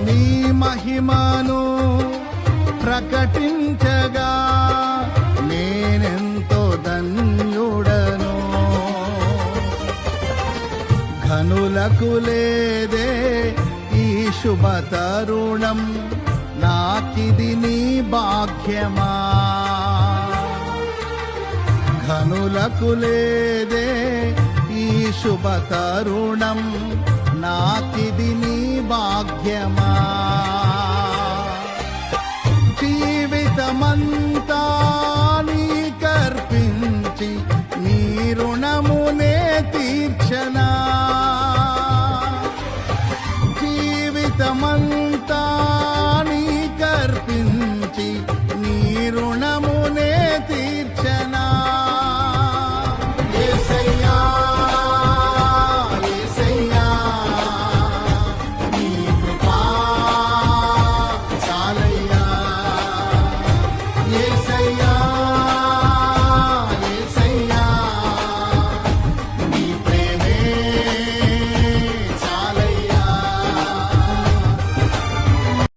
నీ మహిమను ప్రకటించగా నేనెంతో ధన్యుడను. ఘనులకు లేదే ఈ శుభ తరుణం, నాకిది నీ భాగ్యమా. ఘనులకు లేదే ఈ శుభ తరుణం, నాకిది నీ భాగ్యమా. జీవితమంతా నీకర్పించి నీ రుణమునే తీర్చనా. జీవితమంతా